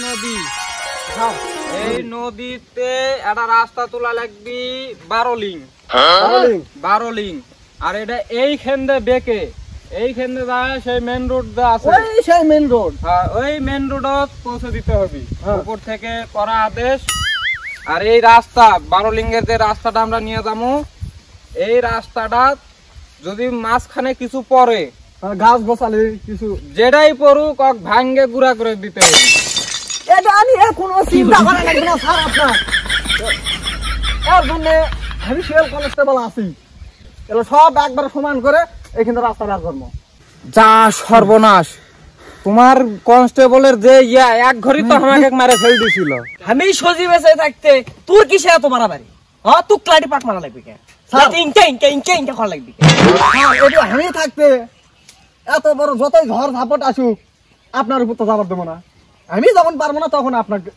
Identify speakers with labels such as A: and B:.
A: নদী, এই নদীতে একটা রাস্তা তোলা লাগবি 12 লিং। 12 লিং। আর এটা এইখান দিয়ে বেঁকে এইখান দিয়ে যায় সেই মেন রোড আছে,
B: ওই সেই মেন রোড।
A: হ্যাঁ, ওই মেন রোডত পৌঁছে দিতে হবে উপর থেকে করা আদেশ। আর এই রাস্তা 12 লিঙ্গের যে রাস্তাটা আমরা নিয়ে যাবো, এই রাস্তাটা যদি মাঝখানে কিছু পড়ে,
B: গাছ গোছালে কিছু
A: যেটাই পড়ুক ভাঙ্গে গুড়া করে দিতে হবে।
B: এটা আমি কোনো চিন্তা করা লাগবে না স্যার আপনার। এর জন্য আমি সিভিল কনস্টেবল আছি, এগুলো সব একবার সমান করে এখানে রাস্তা বের করবো।
A: যা সর্বনাশ, তোমার কনস্টেবলের যে এক ঘড়ি তো আমাকে মারে ফেল দিছিল।
C: আমি সজীব এসে থাকতে তোর কিসে এত মারামারি? হ্যাঁ, তুই ক্লাটি পাক মারা লাগবে কে? ইনকা করা লাগবে কে?
B: আমি থাকতে এত বড় যতই ঝড় ঝাপট আসুক আপনার উপর তো যাবার দেবো না। আমি যখন পারবো না তখন আপনাকে